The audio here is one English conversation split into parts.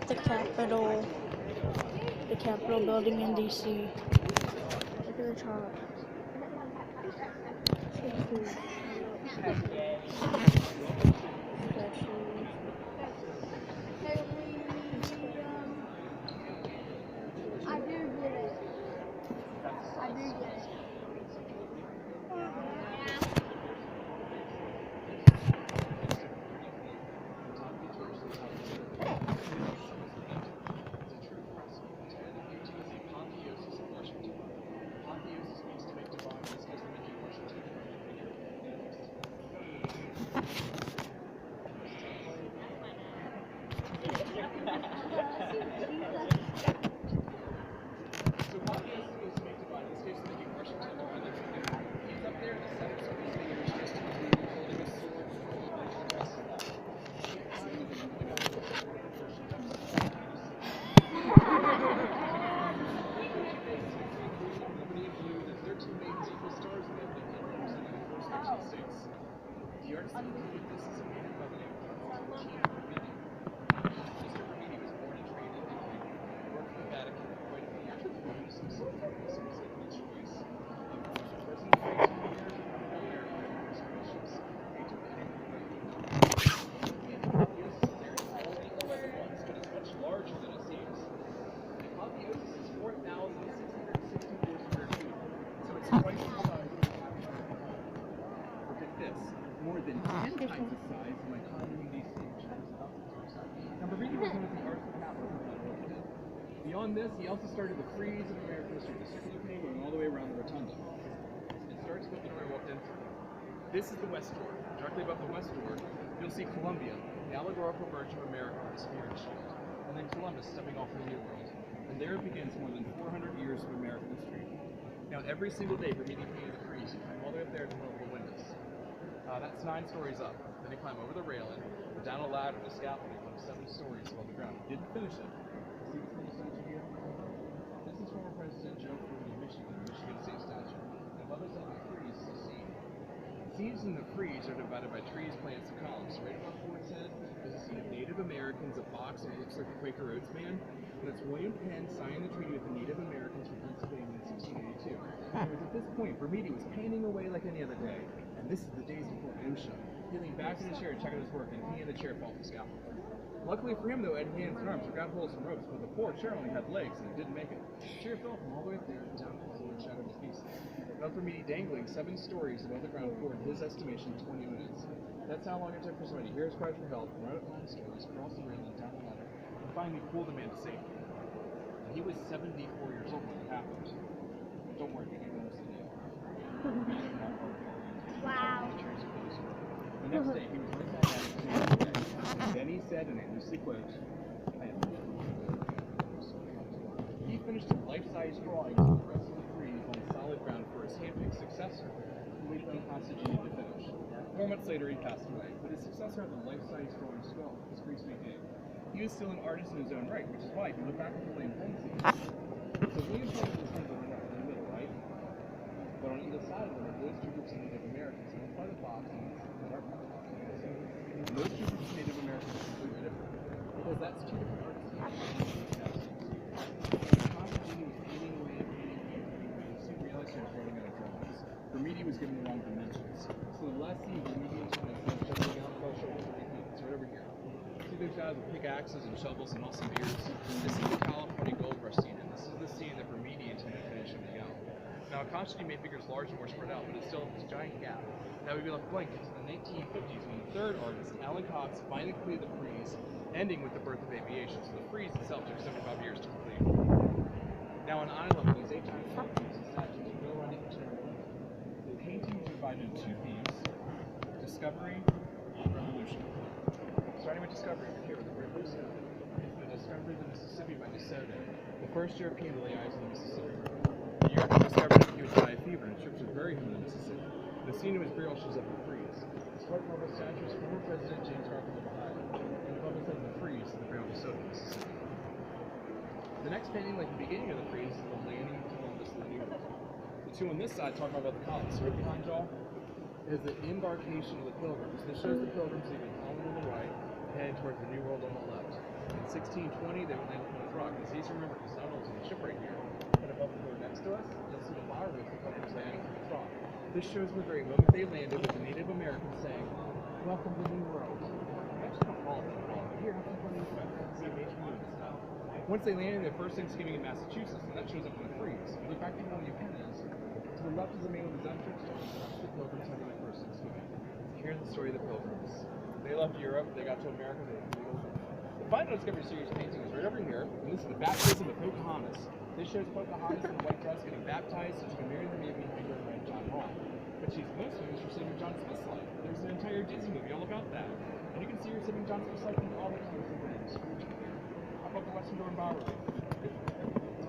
at the Capitol building in DC. Look at the top. I do get it. I do get it. More than 10 times the size of my commune DC. Now, Berrini was known as the arts of capital. Beyond this, he also started the frieze of American history, the circular painting going all the way around the rotunda. It starts with the door I walked into. This is the west door. Directly above the west door, you'll see Columbia, the allegorical version of America with a spear and shield. And then Columbus stepping off the New World. And there it begins more than 400 years of American history. Now, every single day, Berrini painted the frieze. You climb all the way up there to one of the windows. That's 9 stories up. Then you climb over the railing, go down a ladder to scaffolding, climb 7 stories above the ground. He didn't finish it. See this little statue here? This is former President Joe Fruity of Michigan, the Michigan State statue. And above us on the frieze is a scene. Scenes in the frieze are divided by trees, plants, and columns. Right above Ford's head is a scene of Native Americans, a box that looks like a Quaker Oats man. And it's William Penn signing the treaty with the Native Americans from Pennsylvania in 1682. It was at this point, Berrini was painting away like any other day. And this is the days before OSHA. He leaned back in his chair and checked out his work, and he and the chair fell off the scaffold. Luckily for him, though, it had hands and arms to grab hold of some ropes, but the poor chair only had legs, and it didn't make it. The chair fell from all the way up there and down to the floor and shattered his pieces. Left Berrini dangling 7 stories above the ground floor, in his estimation, 20 minutes. That's how long it took for somebody to hear his cries for help, run up 9 stories, cross the railing, down the ladder, and finally pull the man to safety. And he was 74 years old when it happened. Don't worry, we can go to the Wow. The next day, he was right back at it. Then he said, and I loosely quote, he finished a life-size drawing of the rest of the frieze on solid ground for his hand-picked successor, who waited unconscious to finish. 4 months later, he passed away, but his successor had the life-size drawing skull, his frieze making. He was still an artist in his own right, which is why, if you look back at the William Penn scene, so William Penn was in the middle, right? But on either side of them, those 2 groups of Native Americans, one by the box and our part of the box. And those 2 groups of Native Americans are completely different. Because that's 2 different artists. Constantine was painting away and painting away. You see reality was running out of drawings. Berrini was given the wrong dimensions. So the last scene, Berrini and Thomas jumping out fell short of the it's right over here. See those guys with pickaxes and shovels and awesome beards? This is the California Gold Rush scene, and this is the scene that Berrini intended to finish in Miguel. Now, Constantine made figures large and more spread out, but it's still this giant gap that would be left blank until the 1950s when the 3rd artist, Alan Cox, finally completed the frieze, ending with the birth of aviation. So the frieze itself took 75 years to complete. Now, on eye level, these 8 times statues go on each other. The painting is divided into 2 themes: discovery and revolution. Starting with discovery, here with the Great Lucille. It's the discovery of the Mississippi by De Soto, the first European to lay eyes on the Mississippi River. The European discovered that he would die of fever, and ships would bury him in the Mississippi. The scene of his burial shows up in the frieze. This white marble statue is former President James Garfield of Ohio, and above it says the frieze of the burial of De Soto, Mississippi. The next painting, like the beginning of the frieze, is the landing of Columbus in the New World. The 2 on this side talk about the colonists. Right behind y'all is the embarkation of the Pilgrims. This shows the Pilgrims leaving Holland on the right, heading towards the New World on the left. In 1620, they would land on Plymouth Rock. This easy to remember because not only is the ship right here, but above the door next to us, you'll see the bar with the Pilgrims landing on Plymouth Rock. This shows the very moment they landed with the Native Americans saying, "Welcome to the New World." Actually, don't call it that at all. Here, have some fun with see amazing moon and stuff. Once they landed, their first Thanksgiving in Massachusetts, and that shows up on the frieze. The fact that you can is, to the left is the main of the Zen church, that's the Pilgrims having their first Thanksgiving. Here's the story of the Pilgrims. They left Europe, they got to America, the Final Discovery Series painting is right over here, and this is the baptism of Pocahontas. This shows Pocahontas in a white dress getting baptized so she can marry the maiden figure of John Hall. But she's most famous for saving John Smith's life. There's an entire Disney movie all about that. And you can see her saving John Smith's life in all the colors and things. How about the Western Door and Bowery?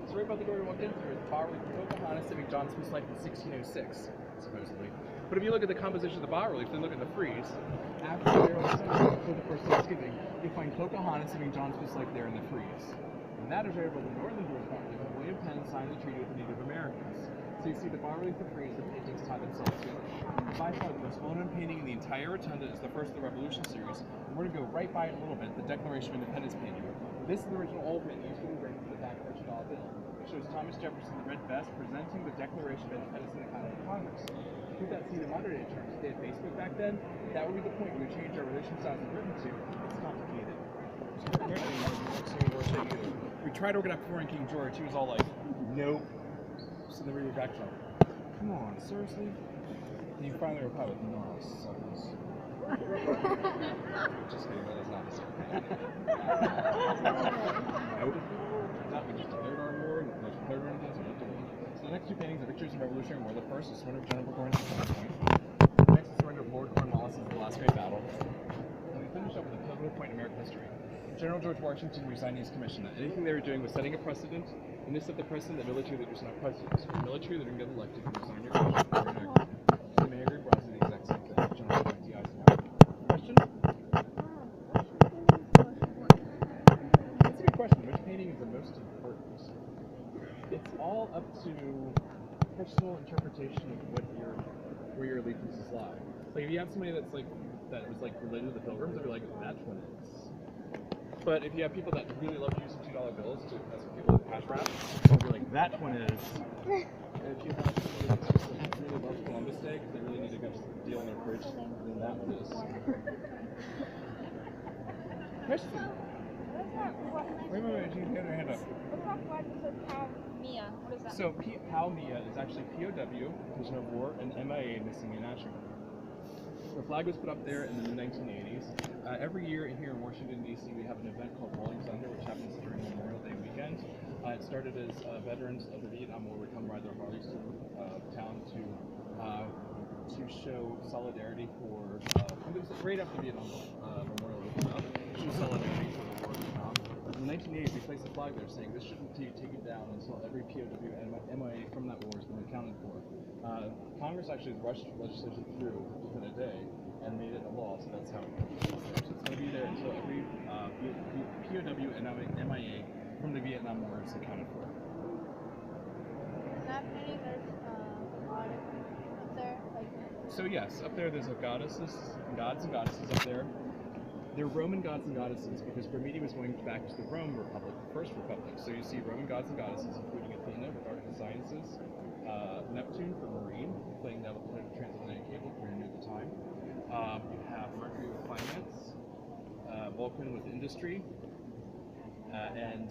So right about the door we walked in through is Bowery Pocahontas saving John Smith's life in 1606, supposedly. But if you look at the composition of the bas-relief, then look at the frieze. After the first Thanksgiving, you find Pocahontas saving John Smith's life there in the frieze. And that is right above the northern doors bas-relief, when William Penn signed the treaty with the Native Americans. So you see the bas-relief, the frieze, the paintings tie themselves together. By far, the most well-known painting in the entire rotunda is the first of the Revolution series. And we're going to go right by it a little bit, the Declaration of Independence painting. This is the original old painting, used to be written to the back of the $1 bill. It shows Thomas Jefferson in the red vest presenting the Declaration of Independence in the Continental Congress. Put that scene in modern day terms, if they had Facebook back then, that would be the point we would change our relation styles of Britain to. It's complicated. We tried to organize before in King George, he was all like, nope. So then we were back to like, come on, seriously? And you finally replied with, no, suckers. Just kidding, that is not the same thing. Nope. Turns out we just declared our war, and like declared our independence, so the next two paintings are pictures of Revolutionary War. The first is Surrender of General Burgoyne's at Pilgrim Point. The next is Surrender of Lord Cornwallis at the Last Great Battle. And we finish up with a pivotal point in American history. General George Washington resigning his commission. Anything they were doing was setting a precedent, and this set the precedent that military leaders are not presidents. For military that are going to get elected, you resign your commission. So Mayor Greg Ross did the exact same thing. General Dwight D. Eisenhower. Question? That's a good question. Which painting is the most important? It's all up to personal interpretation of where your allegiances lie. Like if you have somebody that was like related to the Pilgrims, they'll be like, that's what it is. But if you have people that really love using $2 bills as people with cash wrap, they'll be like, that one is. And if you have somebody that really loves Columbus Day because they really need to go deal in their fridge, then that one is. Question. Wait, you have your hand up. What is that? So PAL MIA is actually POW, prisoner of war, and MIA, missing in action. The flag was put up there in the 1980s. Every year here in Washington, D.C., we have an event called Rolling Thunder, which happens during Memorial Day weekend. It started as veterans of the Vietnam War would come ride their Harleys to town to show solidarity for, it was right after the Vietnam Memorial would come out, show solidarity for the war of Vietnam. In the 1980s, they placed a flag there saying this shouldn't be taken down until every POW and MIA from that war has been accounted for. Congress actually rushed legislation through within a day and made it a law, so that's how it works. So it's going to be there until every POW and MIA from the Vietnam War is accounted for. That meaning there's a lot of up there, like. So yes, up there there's a gods and goddesses up there. They're Roman gods and goddesses because Bermuda was going back to the Roman Republic, the First Republic. So you see Roman gods and goddesses, including Athena for art and sciences, Neptune for marine, playing the transatlantic cable, very new at the time. You have Mercury with finance, Vulcan with industry, and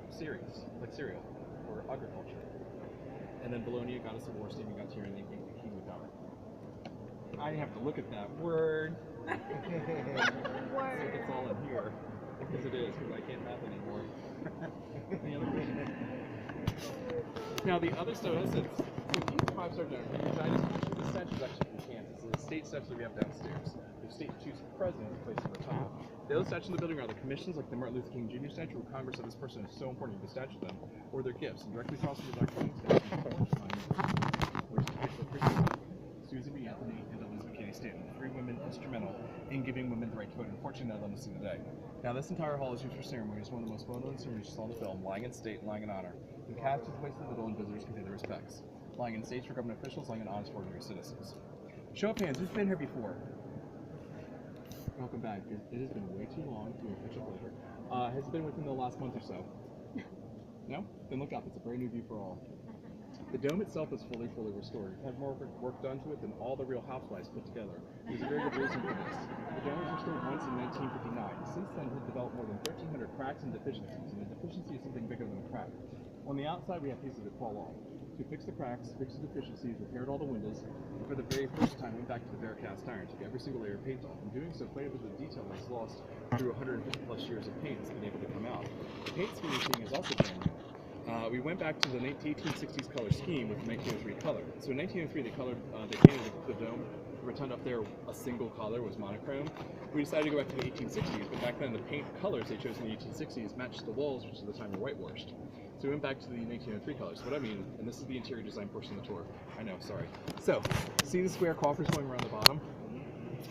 Ceres, like cereal, or agriculture. And then Bologna, goddess of war, Stephen got here, and the king with power. I have to look at that word. Word. It's all in here, because it is, because I can't math anymore. Any other questions? Now the other stuff, so these 5-star generals, the statue is actually from Kansas. So the state statue that we have downstairs. The state chooses the president to place on the top. The other statues in the building are the commissions, like the Martin Luther King Jr. statue, where Congress said this person is so important to statue them, or their gifts. And directly across from the Dr. King statue, where's the picture of Christian, Susan B. Anthony, and Elizabeth Cady Stanton, 3 women instrumental in giving women the right to vote. Unfortunately, none of them to see the day. Now, this entire hall is used for ceremonies, one of the most well-known ceremonies you saw in the film, lying in state and lying in honor. The cast is placed in the middle, and visitors can pay their respects. Lying in state for government officials, lying in honors for ordinary citizens. Show of hands, who's been here before? welcome back. It has been way too long. We'll catch up later. Has it been within the last month or so? No? Then look up. It's a brand new view for all. The dome itself is fully restored. It had more work done to it than all the Real Housewives put together. There's a very good reason for this. The dome was restored once in 1959. Since then, we've developed more than 1,300 cracks and deficiencies, and a deficiency is something bigger than a crack. On the outside, we have pieces that fall off. So we fixed the cracks, fixed the deficiencies, repaired all the windows, and for the very first time, went back to the bare cast iron, took every single layer of paint off. In doing so, played with the detail that's lost through 150 plus years of paint that's been able to come out. The paint finishing is also brand new. We went back to the 1860s color scheme with the 1903 color. So in 1903, they painted the dome. The rotunda up there, a single color was monochrome. We decided to go back to the 1860s, but back then the paint colors they chose in the 1860s matched the walls, which is the time they whitewashed. So we went back to the 1903 colors. What I mean, and this is the interior design portion of the tour. I know, sorry. So, see the square coffers going around the bottom?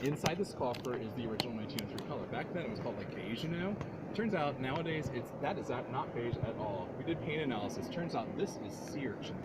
Inside this coffer is the original 1903 color. Back then it was called like beige, you know? Turns out nowadays that is not beige at all. We did paint analysis. Turns out this is sea urchin.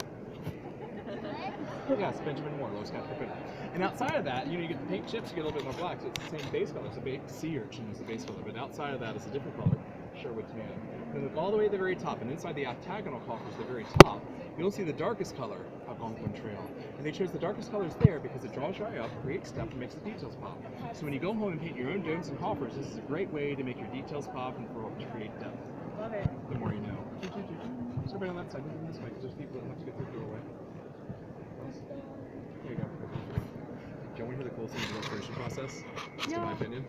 Yes, Benjamin Moore, lowest catch per pin. And outside of that, you get the paint chips, you get a little bit more black, so it's the same base color. So sea urchin is the base color, but outside of that is a different color, Sherwood tan. Then look all the way to the very top, and inside the octagonal coffers, the very top, you'll see the darkest color, Algonquin Trail. And they chose the darkest colors there because it draws your eye up, creates stuff, and makes the details pop. So when you go home and paint your own domes and coffers, this is a great way to make your details pop and to create depth. Love it. The more you know. So everybody on that side, moving this way, because there's people that have to get through the doorway. There you go. Do you want to hear the coolest thing about the restoration process? In my opinion.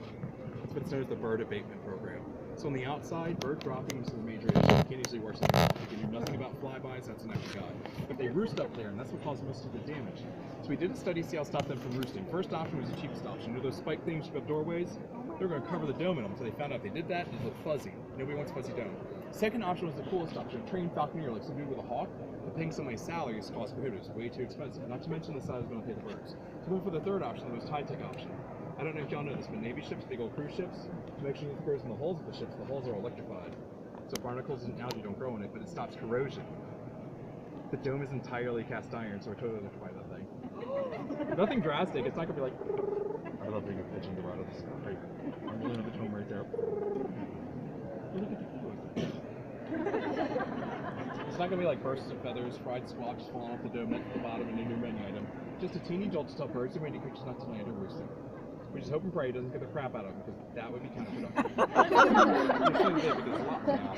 It's what's known as the bird abatement program. So on the outside, bird droppings is a major issue. You can't easily worsen them. You can do nothing about flybys, that's an act of God. But they roost up there, and that's what causes most of the damage. So we did a study to see how to stop them from roosting. First option was the cheapest option. You know those spike things above doorways? They were going to cover the dome in them, so they found out if they did that, it looked fuzzy. Nobody wants fuzzy dome. Second option was the coolest option, trained falconer, like some dude with a hawk. But paying somebody's salary is cost prohibitive. It's way too expensive. Not to mention the size is going to pay the birds. So we went for the third option, the most high-tech option. I don't know if y'all know this, but Navy ships, big old cruise ships, to make sure that grows in the holes of the ships, the holes are electrified. So barnacles and algae don't grow in it, but it stops corrosion. The dome is entirely cast iron, so we're totally electrified that thing. Nothing drastic, it's not going to be like... I love being a pigeon to ride on the sky. I'm rolling up at home right there. It's not going to be like bursts of feathers, fried squawks falling off the dome next to the bottom and a new menu item. Just a teeny jolt to tell birds and reindeer creatures not to land or roosting. We just hope and pray he doesn't get the crap out of them, because that would be counterproductive. You shouldn't think it's a lot more now,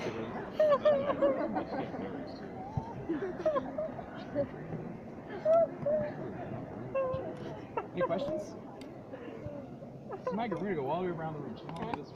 Any questions? So Mike, we're going to go all the way around the room. So this way.